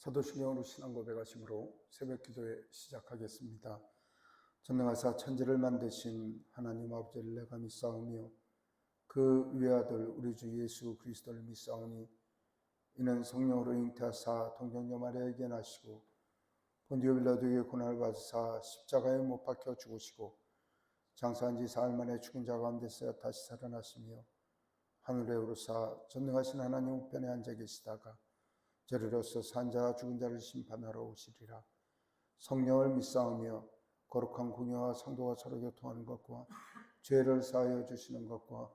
사도신경으로 신앙 고백하심으로 새벽 기도회 시작하겠습니다. 전능하사 천지를 만드신 하나님 아버지를 내가 믿사오며 그 외아들 우리 주 예수 그리스도를 믿사오니 이는 성령으로 잉태하사 동정녀 마리아에게 나시고 본디오 빌라도에게 고난을 받으사 십자가에 못 박혀 죽으시고 장사한 지 사흘 만에 죽은 자 가운데서 다시 살아나시며 하늘에 오르사 전능하신 하나님 우편에 앉아 계시다가 저리로서 산 자와 죽은 자를 심판하러 오시리라. 성령을 믿사오며 거룩한 공예와 성도가 서로 교통하는 것과 죄를 사하여 주시는 것과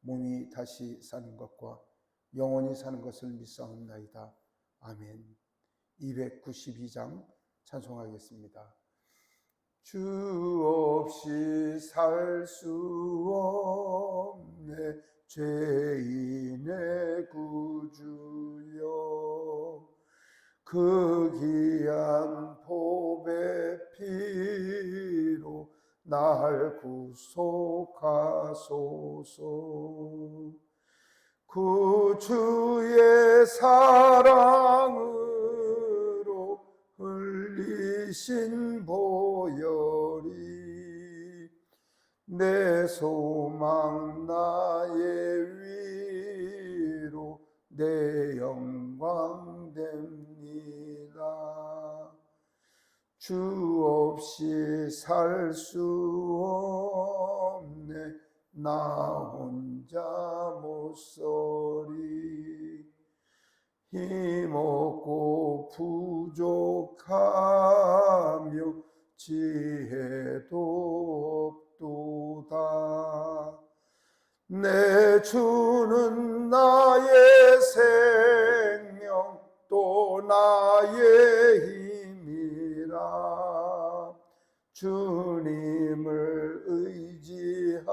몸이 다시 사는 것과 영원히 사는 것을 믿사옵나이다. 아멘. 292장 찬송하겠습니다. 주 없이 살 수 없네 죄인의 구주여, 그 귀한 보배 피로 날 구속하소서. 구주의 사랑으로 흘리신 보혈이 내 소망 나의 위로 내 영광 됩니다. 주 없이 살 수 없네 나 혼자 못 서리. 힘없고 부족하며 지혜도 없도다. 내 주는 나의 생명 또 나의 힘이라. 주님을 의지하여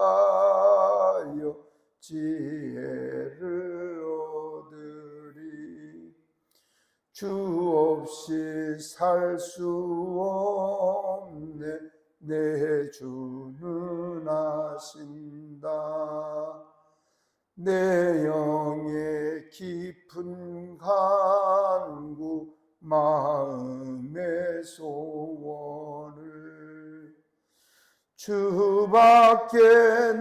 지혜를 얻으리. 주 없이 살 수 없네 내 주는 아신다. 내 영의 깊은 간구 마음의 소원을 주밖에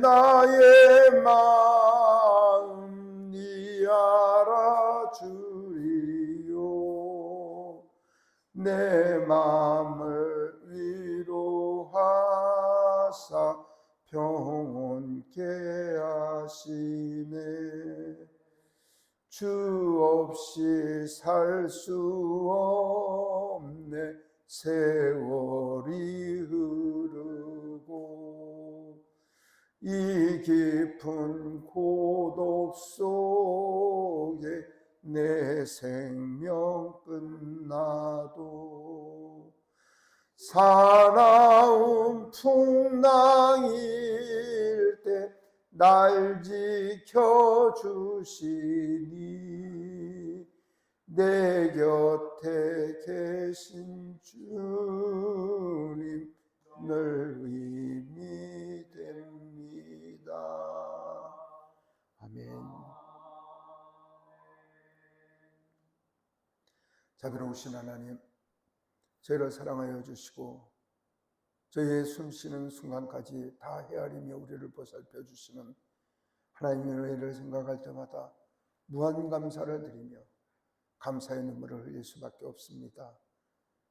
나의 마음 니 알아주리요. 내 마음을 위로하사 평온케 하시네. 주 없이 살 수 없네 세월이 흐르고 이 깊은 고독 속에 내 생명 끝나도 사나운 풍랑일 때 날 지켜주시니 내 곁에 계신 주님 늘 힘이 됩니다. 아멘. 자비로우신 하나님, 저희를 사랑하여 주시고 저희의 숨쉬는 순간까지 다 헤아리며 우리를 보살펴 주시는 하나님의 은혜를 생각할 때마다 무한 감사를 드리며 감사의 눈물을 흘릴 수밖에 없습니다.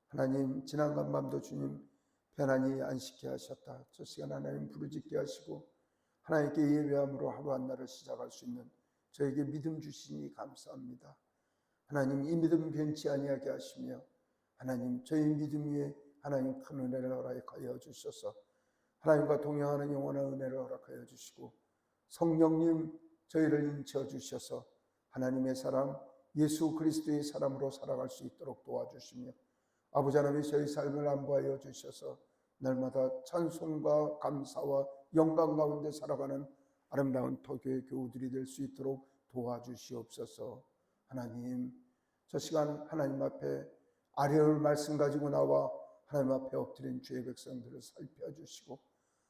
하나님, 지난간 밤도 주님 편안히 안식케 하셨다. 저 시간 하나님 부르짖게 하시고 하나님께 예배함으로 하루 한 날을 시작할 수 있는 저에게 믿음 주시니 감사합니다. 하나님, 이 믿음 변치 아니하게 하시며 하나님, 저희 믿음 위에 하나님 큰 은혜를 허락하여 주셔서 하나님과 동행하는 영원한 은혜를 허락하여 주시고 성령님 저희를 인쳐 주셔서 하나님의 사람 예수 그리스도의 사람으로 살아갈 수 있도록 도와주시며 아버지 하나님 저희 삶을 안보하여 주셔서 날마다 찬송과 감사와 영광 가운데 살아가는 아름다운 토교의 교우들이 될 수 있도록 도와주시옵소서. 하나님, 저 시간 하나님 앞에 아뢰올 말씀 가지고 나와 하나님 앞에 엎드린 주의 백성들을 살펴주시고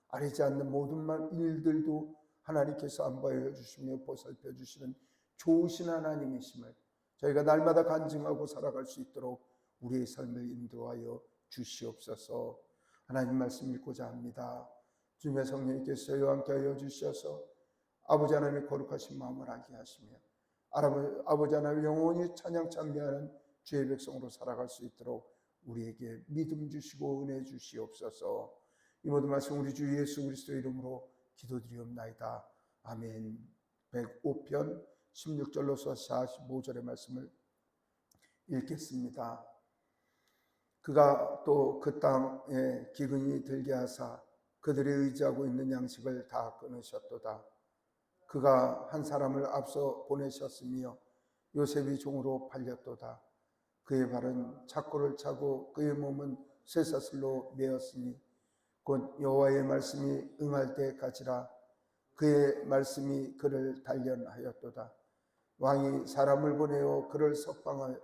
아뢰지 않는 모든 일들도 하나님께서 안보하여 주시며 보살펴 주시는 좋으신 하나님이심을 저희가 날마다 간증하고 살아갈 수 있도록 우리의 삶을 인도하여 주시옵소서. 하나님 말씀 읽고자 합니다. 주님의 성령님께서 저희와 함께하여 주셔서 아버지 하나님의 거룩하신 마음을 알게 하시며 아버지 하나님 영원히 찬양 찬미하는 주의 백성으로 살아갈 수 있도록 우리에게 믿음 주시고 은혜 주시옵소서. 이 모든 말씀 우리 주 예수 그리스도 이름으로 기도드리옵나이다. 아멘. 105편 16절로서 45절의 말씀을 읽겠습니다. 그가 또 그 땅에 기근이 들게 하사 그들이 의지하고 있는 양식을 다 끊으셨도다. 그가 한 사람을 앞서 보내셨으며 요셉이 종으로 팔렸도다. 그의 발은 착고를 차고 그의 몸은 쇠사슬로 매었으니 곧 여호와의 말씀이 응할 때까지라. 그의 말씀이 그를 단련하였도다. 왕이 사람을 보내어 그를 석방하며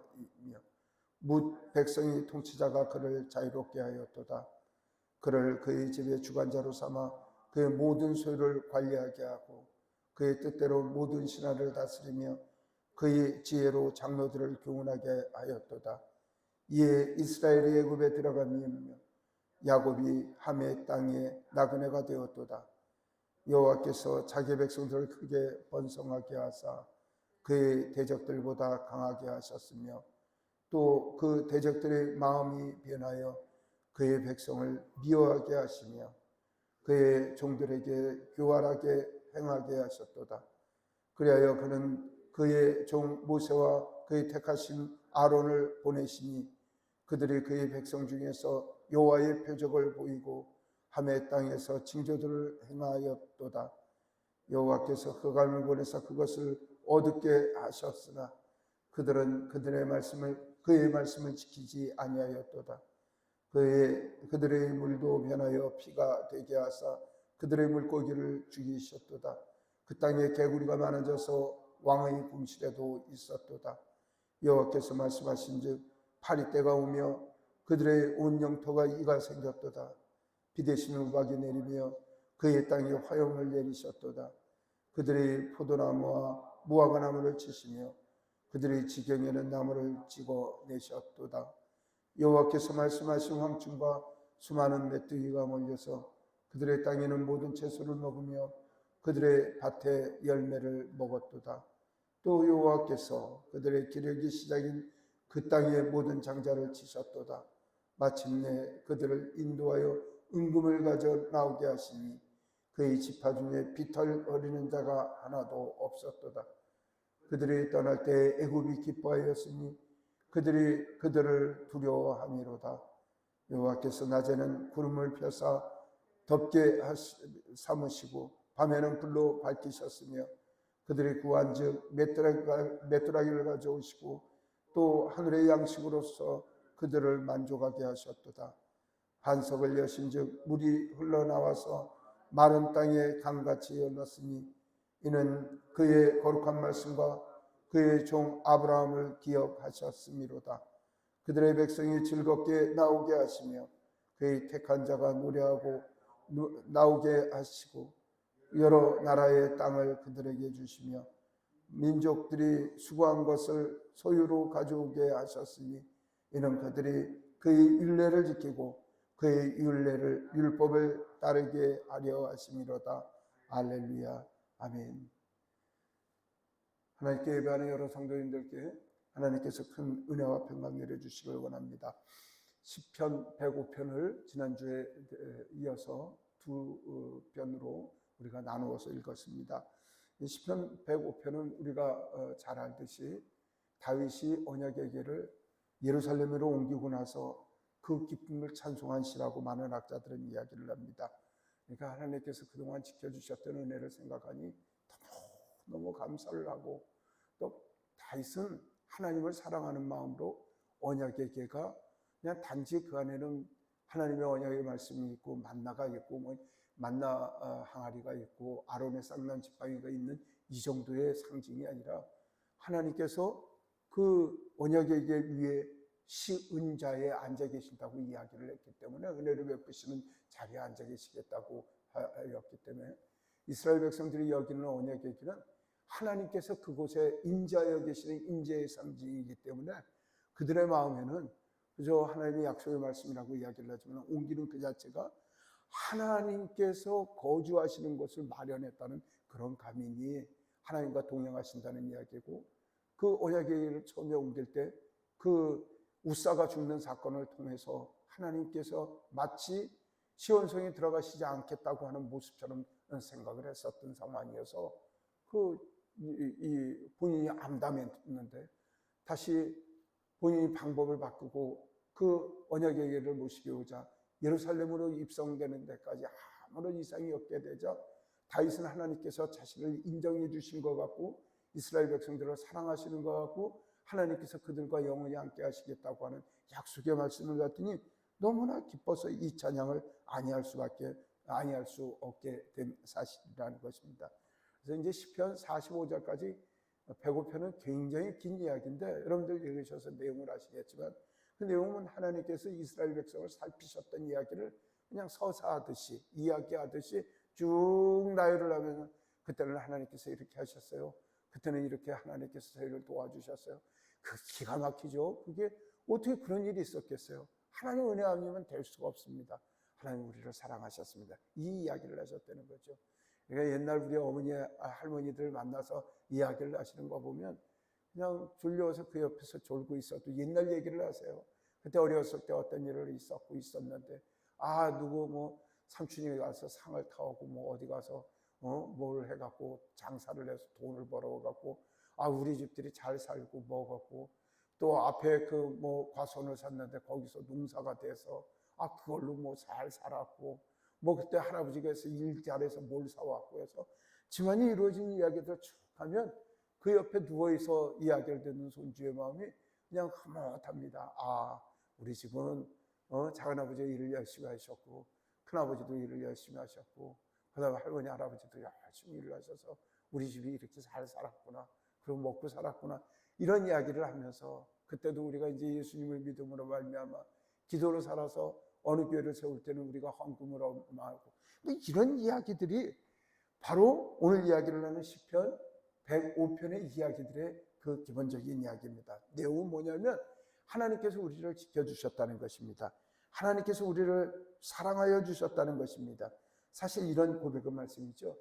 뭇 백성이 통치자가 그를 자유롭게 하였도다. 그를 그의 집의 주관자로 삼아 그의 모든 소유를 관리하게 하고 그의 뜻대로 모든 신하를 다스리며 그의 지혜로 장로들을 교훈하게 하였도다. 이에 이스라엘이 애굽에 들어가며 야곱이 함의 땅에 나그네가 되었도다. 여호와께서 자기 백성들을 크게 번성하게 하사 그의 대적들보다 강하게 하셨으며 또 그 대적들의 마음이 변하여 그의 백성을 미워하게 하시며 그의 종들에게 교활하게 행하게 하셨도다. 그리하여 그는 그의 종 모세와 그의 택하신 아론을 보내시니 그들이 그의 백성 중에서 여호와의 표적을 보이고 함의 땅에서 징조들을 행하였도다. 여호와께서 흑암을 보내사 그것을 어둡게 하셨으나 그들은 그의 말씀을 지키지 아니하였도다. 그들의 물도 변하여 피가 되게 하사 그들의 물고기를 죽이셨도다. 그 땅에 개구리가 많아져서 왕의 궁실에도 있었도다. 여호와께서 말씀하신즉 파리때가 오며 그들의 온 영토가 이가 생겼도다. 비 대신 우박이 내리며 그의 땅에 화염을 내리셨도다. 그들의 포도나무와 무화과나무를 치시며 그들의 지경에는 나무를 찍어내셨도다. 여호와께서 말씀하신 황충과 수많은 메뚜기가 몰려서 그들의 땅에는 모든 채소를 먹으며 그들의 밭의 열매를 먹었도다. 또 여호와께서 그들의 기력이 시작인 그 땅의 모든 장자를 치셨도다. 마침내 그들을 인도하여 은금을 가져 나오게 하시니 그의 지파 중에 비털거리는 자가 하나도 없었도다. 그들이 떠날 때 애굽이 기뻐하였으니 그들이 그들을 두려워함이로다. 여호와께서 낮에는 구름을 펴사 덥게 삼으시고 밤에는 불로 밝히셨으며 그들이 구한즉 메뚜라기를 가져오시고 또 하늘의 양식으로서 그들을 만족하게 하셨도다. 반석을 여신즉 물이 흘러나와서 마른 땅에 강같이 흘렀으니 이는 그의 거룩한 말씀과 그의 종 아브라함을 기억하셨음이로다. 그들의 백성이 즐겁게 나오게 하시며 그의 택한 자가 노래하고 나오게 하시고 여러 나라의 땅을 그들에게 주시며 민족들이 수고한 것을 소유로 가져오게 하셨으니 이는 그들이 그의 율례를 지키고 그의 율법을 따르게 하려 하심이로다. 할렐루야. 아멘. 하나님께 예배하는 여러 성도님들께 하나님께서 큰 은혜와 평강 내려주시길 원합니다. 시편 105편을 지난주에 이어서 두 편으로 우리가 나누어서 읽었습니다. 시편 105편은 우리가 잘 알듯이 다윗이 언약궤를 예루살렘으로 옮기고 나서 그 기쁨을 찬송한 시라고 많은 학자들은 이야기를 합니다. 그러니까 하나님께서 그동안 지켜주셨던 은혜를 생각하니 너무 감사를 하고 또 다윗은 하나님을 사랑하는 마음으로 언약의 궤가 그냥 단지 그 안에는 하나님의 언약의 말씀이 있고 만나가 있고 만나 항아리가 있고 아론의 쌍난 지팡이가 있는 이 정도의 상징이 아니라 하나님께서 그 언약의 궤 위에 시은자에 앉아 계신다고 이야기를 했기 때문에 은혜를 베푸시는 자리에 앉아 계시겠다고 하였기 때문에 이스라엘 백성들이 여기는 언약의 궤는 하나님께서 그곳에 임재하여 계시는 임재의 상징이기 때문에 그들의 마음에는 그저 하나님의 약속의 말씀이라고 이야기를 하지만 옮기는 그 자체가 하나님께서 거주하시는 곳을 마련했다는 그런 감인이 하나님과 동행하신다는 이야기고, 그 언약궤를 처음에 옮길 때 그 우사가 죽는 사건을 통해서 하나님께서 마치 시온성에 들어가시지 않겠다고 하는 모습처럼 생각을 했었던 상황이어서 본인이 암담했는데 다시 본인이 방법을 바꾸고 그 언약궤를 모시게 오자 예루살렘으로 입성되는 데까지 아무런 이상이 없게 되자 다윗은 하나님께서 자신을 인정해 주신 것 같고 이스라엘 백성들을 사랑하시는 것 같고 하나님께서 그들과 영원히 함께 하시겠다고 하는 약속의 말씀을 갖더니 너무나 기뻐서 이 찬양을 아니할 수 없게 된 사실이라는 것입니다. 그래서 이제 시편 45절까지 105편은 굉장히 긴 이야기인데 여러분들 읽으셔서 내용을 아시겠지만 그 내용은 하나님께서 이스라엘 백성을 살피셨던 이야기를 그냥 서사하듯이 이야기하듯이 쭉 나열을 하면 그때는 하나님께서 이렇게 하셨어요. 그때는 이렇게 하나님께서 저희를 도와주셨어요. 그 기가 막히죠. 그게 어떻게 그런 일이 있었겠어요. 하나님 은혜 아니면 될 수가 없습니다. 하나님 우리를 사랑하셨습니다. 이 이야기를 하셨다는 거죠. 그러니까 옛날 우리 어머니 할머니들 만나서 이야기를 하시는 거 보면 그냥 졸려서 그 옆에서 졸고 있어도 옛날 얘기를 하세요. 그때 어렸을 때 어떤 일을 있었는데 누구 뭐 삼촌이 가서 상을 타오고 뭐 어디 가서 뭘 해갖고 장사를 해서 돈을 벌어갖고 우리 집들이 잘 살고 먹었고 또 앞에 그 뭐 과수원을 샀는데 거기서 농사가 돼서 그걸로 뭐 잘 살았고 뭐 그때 할아버지께서 일 잘해서 뭘 사왔고 해서 집안이 이루어진 이야기들 쭉 하면 그 옆에 누워있어 이야기를 듣는 손주의 마음이 그냥 흐뭇합니다. 우리 집은 작은아버지가 일을 열심히 하셨고 큰아버지도 일을 열심히 하셨고 그다음에 할머니 할아버지도 열심히 일을 하셔서 우리 집이 이렇게 잘 살았구나, 그리고 먹고 살았구나, 이런 이야기를 하면서 그때도 우리가 이제 예수님을 믿음으로 말미암아 기도로 살아서 어느 교회를 세울 때는 우리가 헌금으로 하고 이런 이야기들이 바로 오늘 이야기를 하는 시편 105편의 이야기들의 그 기본적인 이야기입니다. 내용은 뭐냐면 하나님께서 우리를 지켜주셨다는 것입니다. 하나님께서 우리를 사랑하여 주셨다는 것입니다. 사실 이런 고백의 말씀이죠.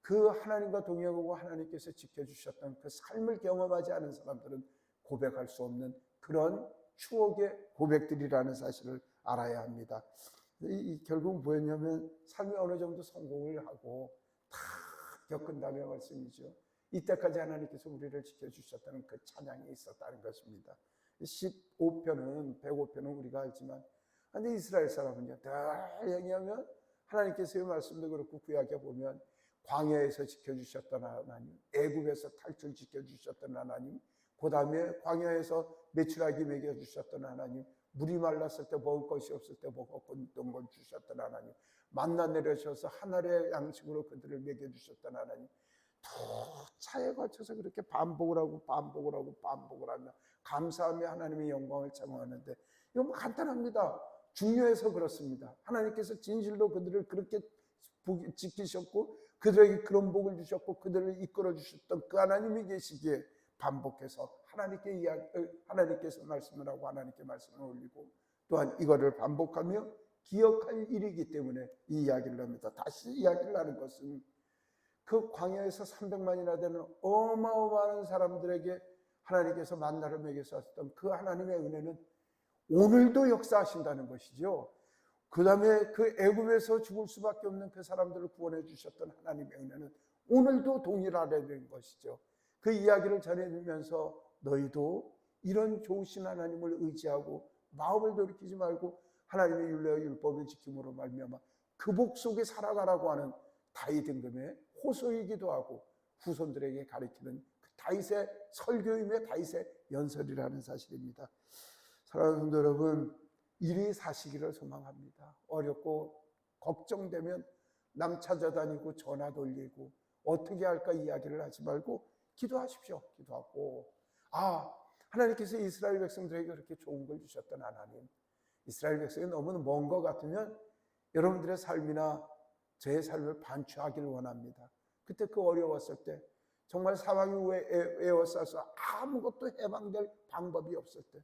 그 하나님과 동행하고 하나님께서 지켜주셨던 그 삶을 경험하지 않은 사람들은 고백할 수 없는 그런 추억의 고백들이라는 사실을 알아야 합니다. 결국 뭐였냐면 삶이 어느 정도 성공을 하고 다 겪은 다음에 말씀이죠. 이때까지 하나님께서 우리를 지켜주셨다는 그 찬양이 있었다는 것입니다. 15편은 105편은 우리가 알지만 근데 이스라엘 사람은요, 다 얘기하면 하나님께서의 말씀도 그렇고 구약에 보면 광야에서 지켜주셨던 하나님, 애굽에서 탈출 지켜주셨던 하나님, 그 다음에 광야에서 메추라기 먹여주셨던 하나님, 물이 말랐을 때 먹을 것이 없을 때 먹었던 걸 주셨던 하나님, 만나 내려셔서 하늘의 양식으로 그들을 먹여주셨던 하나님, 차에 걸쳐서 그렇게 반복을 하고 반복을 하며 감사하며 하나님의 영광을 찬양하는데 이거 뭐 간단합니다. 중요해서 그렇습니다. 하나님께서 진실로 그들을 그렇게 지키셨고 그들에게 그런 복을 주셨고 그들을 이끌어 주셨던 그 하나님이 계시기에 반복해서 하나님께서 말씀을 하고 하나님께 말씀을 올리고 또한 이거를 반복하며 기억할 일이기 때문에 이 이야기를 합니다. 다시 이야기를 하는 것은 그 광야에서 300만이나 되는 어마어마한 사람들에게 하나님께서 만나를 먹이셨던 그 하나님의 은혜는 오늘도 역사하신다는 것이죠. 그 다음에 그 애굽에서 죽을 수밖에 없는 그 사람들을 구원해 주셨던 하나님의 은혜는 오늘도 동일하다는 것이죠. 그 이야기를 전해주면서 너희도 이런 좋으신 하나님을 의지하고 마음을 돌이키지 말고 하나님의 율례와 율법을 지킴으로 말미암아 그 복 속에 살아가라고 하는 다윗 임금의 호소이기도 하고 후손들에게 가르치는 그 다윗의 설교이며 다윗의 연설이라는 사실입니다. 사랑하는 성도 여러분, 일이 사시기를 소망합니다. 어렵고 걱정되면 남 찾아다니고 전화 돌리고 어떻게 할까 이야기를 하지 말고 기도하십시오. 기도하고 하나님께서 이스라엘 백성들에게 그렇게 좋은 걸 주셨던 하나님, 이스라엘 백성이 너무 먼 것 같으면 여러분들의 삶이나 제 삶을 반추하기를 원합니다. 그때 그 어려웠을 때 정말 사방이 에워싸서 아무것도 해방될 방법이 없을 때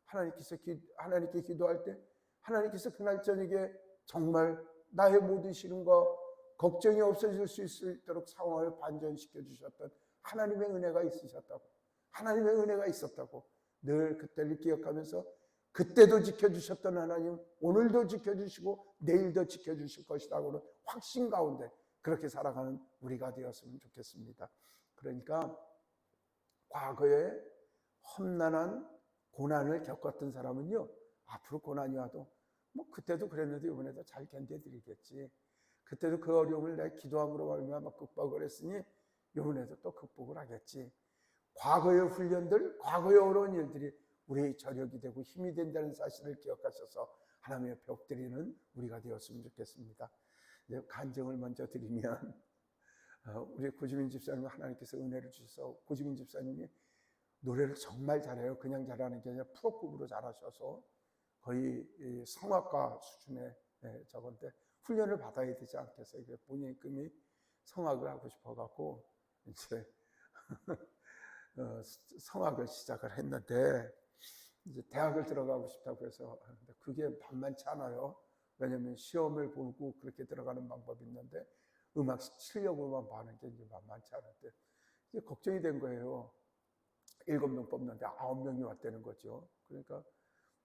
하나님께 기도할 때 하나님께서 그날 저녁에 정말 나의 모든 시름과 걱정이 없어질 수 있도록 상황을 반전시켜 주셨던 하나님의 은혜가 있으셨다고, 하나님의 은혜가 있었다고 늘 그때를 기억하면서 그때도 지켜주셨던 하나님 오늘도 지켜주시고 내일도 지켜주실 것이라고는 확신 가운데 그렇게 살아가는 우리가 되었으면 좋겠습니다. 그러니까 과거에 험난한 고난을 겪었던 사람은요, 앞으로 고난이 와도 뭐 그때도 그랬는데 이번에도 잘 견뎌드리겠지, 그때도 그 어려움을 내가 기도함으로 말미암아 극복을 했으니 이번에도 또 극복을 하겠지, 과거의 훈련들, 과거의 어려운 일들이 우리의 저력이 되고 힘이 된다는 사실을 기억하셔서 하나님의 벽드리는 우리가 되었으면 좋겠습니다. 간증을 먼저 드리면 우리 고지민 집사님 하나님께서 은혜를 주셔서 고지민 집사님이 노래를 정말 잘해요. 그냥 잘하는 게 아니라 프로급으로 잘하셔서 거의 성악가 수준의 저건데 훈련을 받아야 되지 않겠어요. 본인이 꿈이 성악을 하고 싶어갖고 이제 성악을 시작을 했는데 이제 대학을 들어가고 싶다고 해서 하는데 그게 만만치 않아요. 왜냐하면 시험을 보고 그렇게 들어가는 방법이 있는데 음악 실력으로만 봐는 게 이제 만만치 않은데 이제 걱정이 된 거예요. 7명 뽑는데 9명이 왔다는 거죠. 그러니까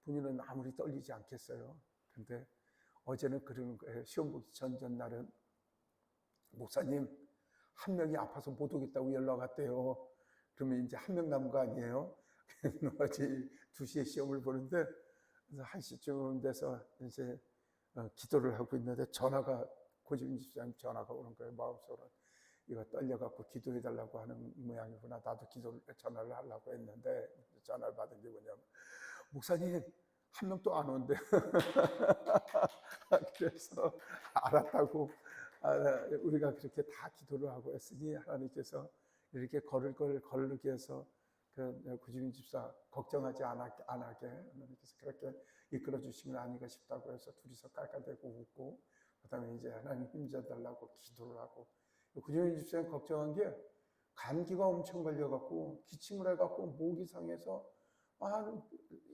본인은 아무리 떨리지 않겠어요. 근데 어제는 그러는 거예요. 시험 보기 전날은 목사님 한 명이 아파서 못 오겠다고 연락 왔대요. 그러면 이제 한 명 남은 거 아니에요? 어제 2시에 시험을 보는데 1시쯤 돼서 이제 기도를 하고 있는데 전화가 고지민 집사님 전화가 오는 거예요. 마음속으로 이거 떨려갖고 기도해달라고 하는 모양이구나. 나도 전화를 하려고 했는데 전화를 받은 게 뭐냐면 목사님 한 명도 안 온대. 그래서 알았다고 우리가 그렇게 다 기도를 하고 했으니 하나님께서 이렇게 거르게 해서 고지민 집사 걱정하지 않게 하나님께서 그렇게 이끌어 주시면 아닌가 싶다고 해서 둘이서 깔깔대고 웃고 그다음에 이제 하나님 힘줘달라고 기도를 하고 고지민 집사님 걱정한 게 감기가 엄청 걸려갖고 기침을 해갖고 목이 상해서 한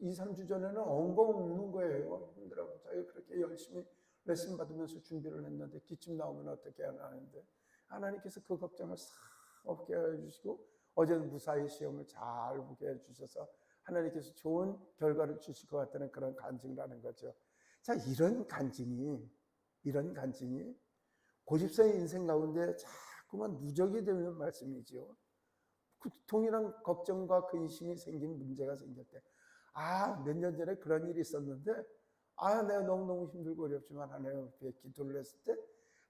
2, 3주 전에는 엉엉 우는 거예요. 힘들어서 저희 그렇게 열심히 레슨 받으면서 준비를 했는데 기침 나오면 어떻게 하는데 하나님께서 그 걱정을 싹 없게 해주시고 어제는 무사히 시험을 잘 보게 해주셔서 하나님께서 좋은 결과를 주실 것 같다는 그런 간증을 하는 거죠. 자, 이런 간증이 고집사의 인생 가운데 자꾸만 누적이 되는 말씀이지요. 그 동일한 걱정과 근심이 생긴 문제가 생길 때, 몇 년 전에 그런 일이 있었는데, 내가 너무너무 힘들고 어렵지만 하나님 앞에 기도를 했을 때,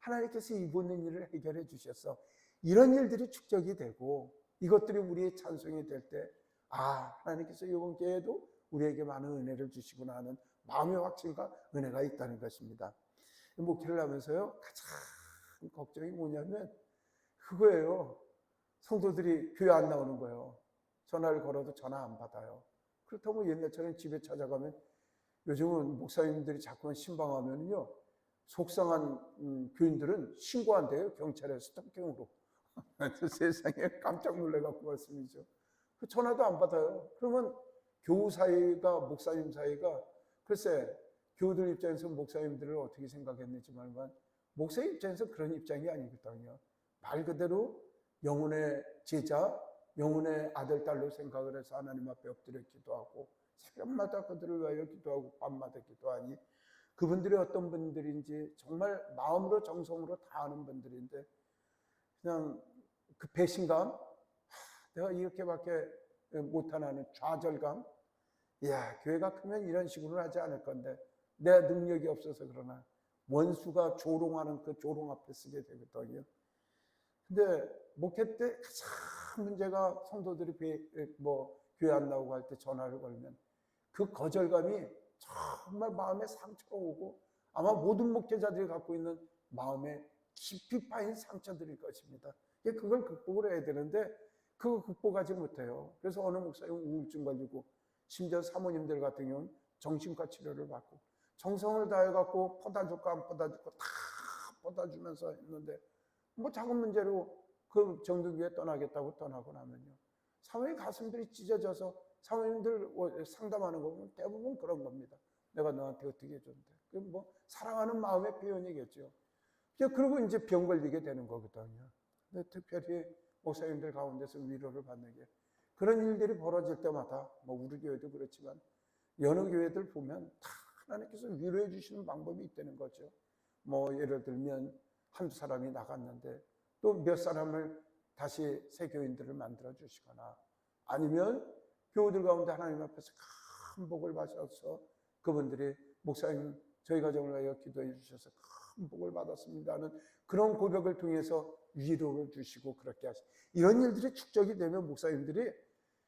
하나님께서 이번 일을 해결해 주셔서 이런 일들이 축적이 되고, 이것들이 우리의 찬송이 될 때, 하나님께서 이번 기회에도 우리에게 많은 은혜를 주시구나 하는 마음의 확신과 은혜가 있다는 것입니다. 목회를 하면서요, 가장 걱정이 뭐냐면, 그거예요. 성도들이 교회 안 나오는 거예요. 전화를 걸어도 전화 안 받아요. 그렇다고 옛날처럼 집에 찾아가면 요즘은 목사님들이 자꾸만 신방하면요, 속상한 교인들은 신고한대요. 경찰에 스토킹으로. 세상에 깜짝 놀래갖고 말씀이죠. 전화도 안 받아요. 그러면 교우 사이가, 목사님 사이가, 글쎄, 교우들 입장에서 목사님들을 어떻게 생각했는지 말만, 목사님 입장에서 그런 입장이 아니거든요. 말 그대로 영혼의 제자, 영혼의 아들, 딸로 생각을 해서 하나님 앞에 엎드려 기도하고 새벽마다 그들을 위하여 기도하고 밤마다 기도하니 그분들이 어떤 분들인지 정말 마음으로 정성으로 다하는 분들인데 그냥 그 배신감, 내가 이렇게밖에 못하는 좌절감, 교회가 크면 이런 식으로 하지 않을 건데 내 능력이 없어서 그러나 원수가 조롱하는 그 조롱 앞에 쓰게 되거든요. 근데 목회 때 가장 문제가 성도들이 교회 안 나오고 할 때 전화를 걸면 그 거절감이 정말 마음에 상처가 오고 아마 모든 목회자들이 갖고 있는 마음에 깊이 파인 상처들일 것입니다. 그걸 극복을 해야 되는데 그거 극복하지 못해요. 그래서 어느 목사님은 우울증 걸리고 심지어 사모님들 같은 경우는 정신과 치료를 받고 정성을 다해갖고 퍼다줄까 안 퍼다줄까 다 퍼다주면서 했는데 작은 문제로 그 정등교회 떠나겠다고 떠나고 나면요, 사모님 가슴들이 찢어져서 사모님들 상담하는 거 보면 대부분 그런 겁니다. 내가 너한테 어떻게 해줬는데. 그 뭐 사랑하는 마음의 표현이겠죠. 그리고 이제 병 걸리게 되는 거거든요. 근데 특별히 목사님들 가운데서 위로를 받는 게, 그런 일들이 벌어질 때마다 뭐 우리 교회도 그렇지만 여러 교회들 보면 다 하나님께서 위로해 주시는 방법이 있다는 거죠. 뭐 예를 들면 한두 사람이 나갔는데 또 몇 사람을 다시 새 교인들을 만들어 주시거나, 아니면 교우들 가운데 하나님 앞에서 큰 복을 받아서 그분들이 목사님 저희 가정을 위하여 기도해 주셔서 큰 복을 받았습니다는 그런 고백을 통해서 위로를 주시고, 그렇게 하시, 이런 일들이 축적이 되면 목사님들이,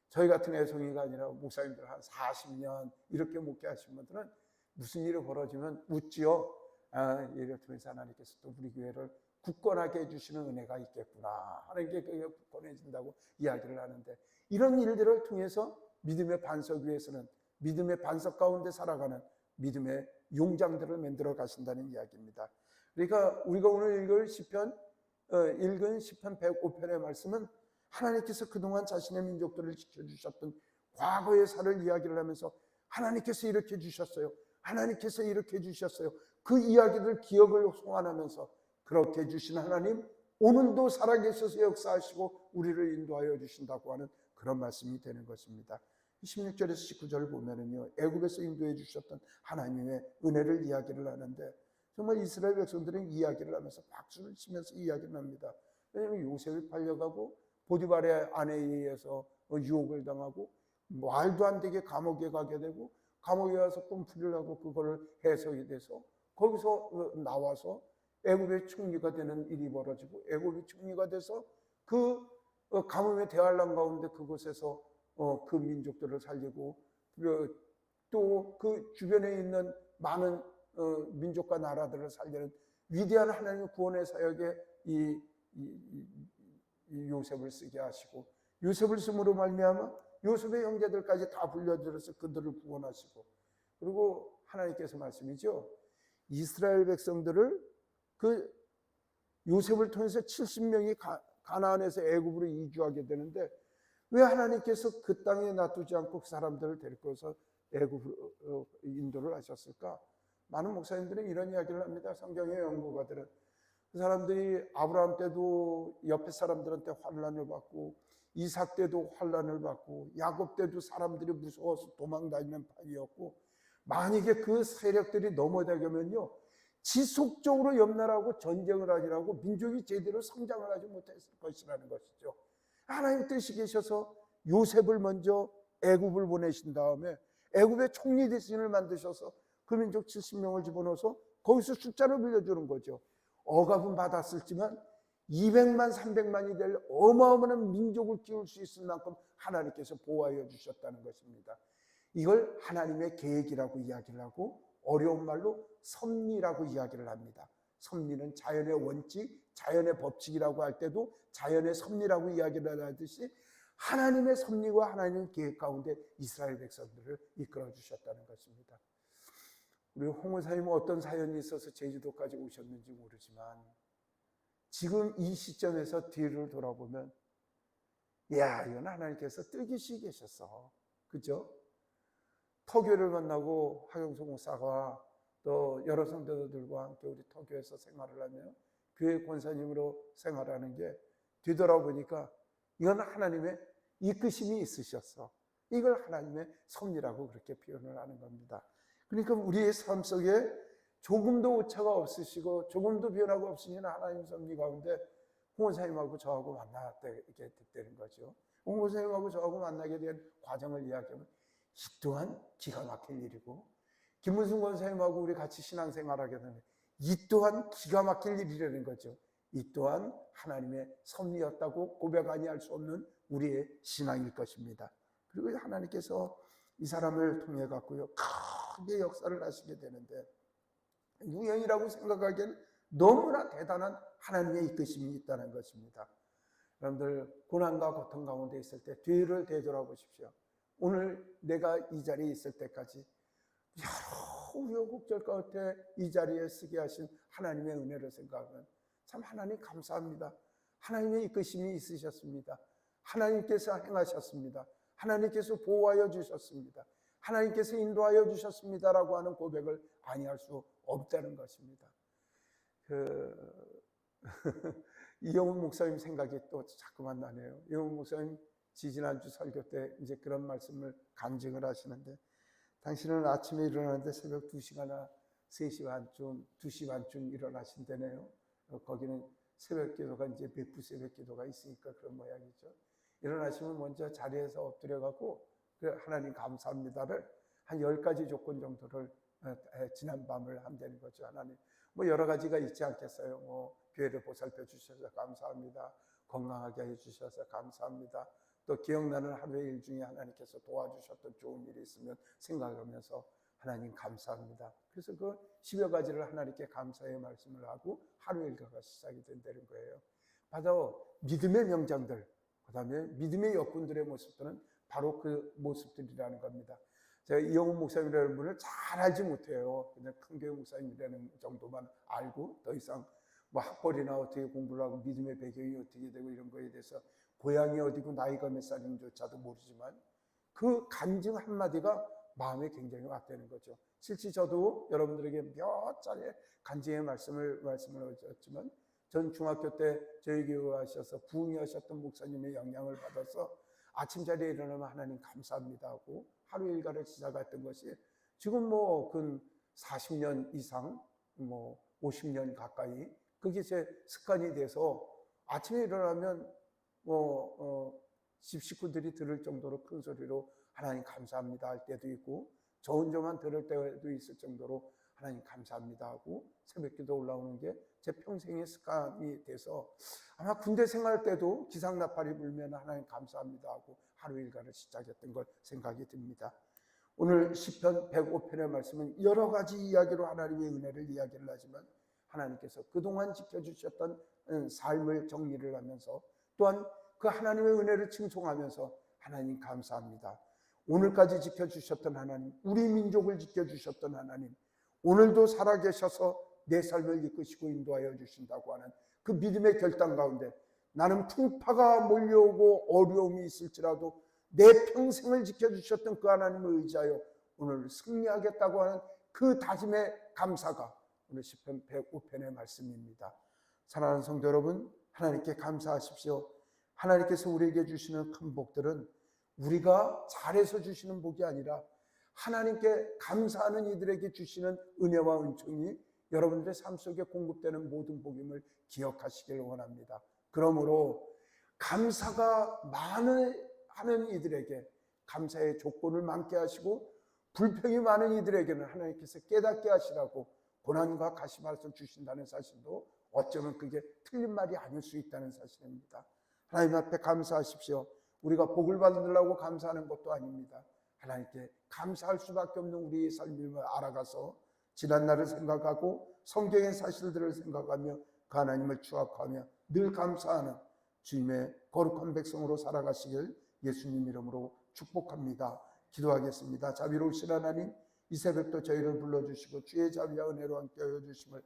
저희 같은 애송이가 아니라 목사님들 한 40년 이렇게 목회하신 분들은 무슨 일이 벌어지면 웃지요. 아, 이를 통해서 하나님께서 또 우리 교회를 굳건하게 해주시는 은혜가 있겠구나 하는 게 그게 굳건해진다고 이야기를 하는데, 이런 일들을 통해서 믿음의 반석 위에서는 믿음의 반석 가운데 살아가는 믿음의 용장들을 만들어 가신다는 이야기입니다. 그러니까 우리가 오늘 읽은 시편 105편의 말씀은 하나님께서 그동안 자신의 민족들을 지켜주셨던 과거의 살을 이야기를 하면서, 하나님께서 이렇게 해주셨어요, 하나님께서 이렇게 해주셨어요, 그 이야기를 기억을 소환하면서 그렇게 해주신 하나님 오늘도 살아계셔서 역사하시고 우리를 인도하여 주신다고 하는 그런 말씀이 되는 것입니다. 16절에서 19절을 보면은요, 애굽에서 인도해 주셨던 하나님의 은혜를 이야기를 하는데, 정말 이스라엘 백성들은 이야기를 하면서 박수를 치면서 이야기를 합니다. 왜냐하면 요셉이 팔려가고 보디발의 아내에 의해서 유혹을 당하고 말도 안 되게 감옥에 가게 되고, 감옥에 가서 꿈풀이를 하고 그거를 해석이 돼서 거기서 나와서 애굽의 총리가 되는 일이 벌어지고, 애굽의 총리가 돼서 그 가뭄의 대환란 가운데 그곳에서 그 민족들을 살리고, 또 그 주변에 있는 많은 민족과 나라들을 살리는 위대한 하나님의 구원의 사역에 이 요셉을 쓰게 하시고, 요셉을 쓰므로 말미암아 요셉의 형제들까지 다 불려들어서 그들을 구원하시고, 그리고 하나님께서 말씀이죠, 이스라엘 백성들을 그 요셉을 통해서 70명이 가나안에서 애굽으로 이주하게 되는데, 왜 하나님께서 그 땅에 놔두지 않고 그 사람들을 데리고서 애굽으로 인도를 하셨을까? 많은 목사님들은 이런 이야기를 합니다. 성경의 연구가들은 그 사람들이 아브라함 때도 옆에 사람들한테 환난을 받고, 이삭 때도 환난을 받고, 야곱 때도 사람들이 무서워서 도망다니는 판이었고, 만약에 그 세력들이 넘어가면요 지속적으로 옆나라하고 전쟁을 하지라고 민족이 제대로 성장을 하지 못했을 것이라는 것이죠. 하나님 뜻이 계셔서 요셉을 먼저 애굽을 보내신 다음에 애굽의 총리 대신을 만드셔서 그 민족 70명을 집어넣어서 거기서 숫자를 빌려주는 거죠. 억압은 받았을지만 200만 300만이 될 어마어마한 민족을 키울 수 있을 만큼 하나님께서 보호하여 주셨다는 것입니다. 이걸 하나님의 계획이라고 이야기를 하고, 어려운 말로 섭리라고 이야기를 합니다. 섭리는 자연의 원칙, 자연의 법칙이라고 할 때도 자연의 섭리라고 이야기를 하듯이 하나님의 섭리와 하나님의 계획 가운데 이스라엘 백성들을 이끌어 주셨다는 것입니다. 우리 홍 목사님은 어떤 사연이 있어서 제주도까지 오셨는지 모르지만 지금 이 시점에서 뒤를 돌아보면, 야, 이건 하나님께서 뜻이 계셨어. 그죠? 터교를 만나고 하경수 목사가 또 여러 성도들과 함께 우리 터교에서 생활을 하며 교회 권사님으로 생활하는 게, 뒤돌아보니까 이건 하나님의 이끄심이 있으셨어. 이걸 하나님의 섭리라고 그렇게 표현을 하는 겁니다. 그러니까 우리의 삶 속에 조금도 오차가 없으시고 조금도 변화가 없으신 하나님 섭리 가운데 홍 원사님하고 저하고 만나게 됐다는 거죠. 홍 원사님하고 저하고 만나게 된 과정을 이야기하면 이 또한 기가 막힐 일이고, 김문순 권사님하고 우리 같이 신앙생활하게 되면 이 또한 기가 막힐 일이라는 거죠. 이 또한 하나님의 섭리였다고 고백 아니할 수 없는 우리의 신앙일 것입니다. 그리고 하나님께서 이 사람을 통해 갖고요 크게 역사를 하시게 되는데, 유형이라고 생각하기에는 너무나 대단한 하나님의 이끄심이 있다는 것입니다. 여러분들 고난과 고통 가운데 있을 때 뒤를 되돌아보십시오. 오늘 내가 이 자리에 있을 때까지 여러 우여곡절 가운데 이 자리에 서게 하신 하나님의 은혜를 생각하면 참 하나님 감사합니다. 하나님의 이끄심이 있으셨습니다. 하나님께서 행하셨습니다. 하나님께서 보호하여 주셨습니다. 하나님께서 인도하여 주셨습니다라고 하는 고백을 아니할 수 없다는 것입니다. 이영훈 목사님 생각이 또 자꾸만 나네요. 이영훈 목사님 지지난주 설교 때 이제 그런 말씀을 간증을 하시는데, 당신은 아침에 일어나는데 새벽 2시가나 3시 반쯤, 2시 반쯤 일어나신다네요. 거기는 새벽 기도가 이제 백부 새벽 기도가 있으니까 그런 모양이죠. 일어나시면 먼저 자리에서 엎드려가고 하나님 감사합니다를 한 10가지 조건 정도를 지난 밤을 한다는 거죠. 하나님 뭐 여러 가지가 있지 않겠어요. 뭐 교회를 보살펴 주셔서 감사합니다. 건강하게 해주셔서 감사합니다. 또 기억나는 하루의 일 중에 하나님께서 도와주셨던 좋은 일이 있으면 생각하면서 하나님 감사합니다. 그래서 그 10여 가지를 하나님께 감사의 말씀을 하고 하루 일과가 시작이 된다는 거예요. 바로 믿음의 명장들, 그 다음에 믿음의 역군들의 모습들은 바로 그 모습들이라는 겁니다. 제가 이영훈 목사님이라는 분을 잘 알지 못해요. 그냥 큰 교회 목사님이라는 정도만 알고 더 이상 뭐 학벌이나 어떻게 공부를 하고 믿음의 배경이 어떻게 되고 이런 거에 대해서 고향이 어디고 나이가 몇 살인지조차도 모르지만 그 간증 한마디가 마음에 굉장히 왔다는 거죠. 실제 저도 여러분들에게 몇 차례 간증의 말씀을 하셨지만, 전 중학교 때 저희 교회 하셔서 부흥하셨던 목사님의 영향을 받아서 아침 자리에 일어나면 하나님 감사합니다 하고 하루 일과를 시작했던 것이 지금 뭐 근 40년 이상, 뭐 50년 가까이 그게 제 습관이 돼서 아침에 일어나면 집 식구들이 들을 정도로 큰 소리로 하나님 감사합니다 할 때도 있고, 저 혼자만 들을 때도 있을 정도로 하나님 감사합니다 하고 새벽기도 올라오는 게 제 평생의 습관이 돼서 아마 군대 생활 때도 기상나팔이 불면 하나님 감사합니다 하고 하루 일과를 시작했던 걸 생각이 듭니다. 오늘 시편 105편의 말씀은 여러 가지 이야기로 하나님의 은혜를 이야기를 하지만, 하나님께서 그동안 지켜주셨던 삶을 정리를 하면서 또한 그 하나님의 은혜를 칭송하면서 하나님 감사합니다. 오늘까지 지켜주셨던 하나님, 우리 민족을 지켜주셨던 하나님, 오늘도 살아계셔서 내 삶을 이끄시고 인도하여 주신다고 하는 그 믿음의 결단 가운데 나는 풍파가 몰려오고 어려움이 있을지라도 내 평생을 지켜주셨던 그 하나님을 의지하여 오늘 승리하겠다고 하는 그 다짐의 감사가 오늘 시편 105편의 말씀입니다. 사랑하는 성도 여러분, 하나님께 감사하십시오. 하나님께서 우리에게 주시는 큰 복들은 우리가 잘해서 주시는 복이 아니라 하나님께 감사하는 이들에게 주시는 은혜와 은총이 여러분들의 삶 속에 공급되는 모든 복임을 기억하시길 원합니다. 그러므로 감사가 많은 하는 이들에게 감사의 조건을 많게 하시고, 불평이 많은 이들에게는 하나님께서 깨닫게 하시라고 고난과 가시마를 주신다는 사실도 어쩌면 그게 틀린 말이 아닐 수 있다는 사실입니다. 하나님 앞에 감사하십시오. 우리가 복을 받으려고 감사하는 것도 아닙니다. 하나님께 감사할 수밖에 없는 우리의 삶임을 알아가서 지난날을 생각하고 성경의 사실들을 생각하며 그 하나님을 추억하며 늘 감사하는 주님의 거룩한 백성으로 살아가시길 예수님 이름으로 축복합니다. 기도하겠습니다. 자비로우신 하나님, 이 새벽도 저희를 불러주시고 주의 자비와 은혜로 함께하여 주심을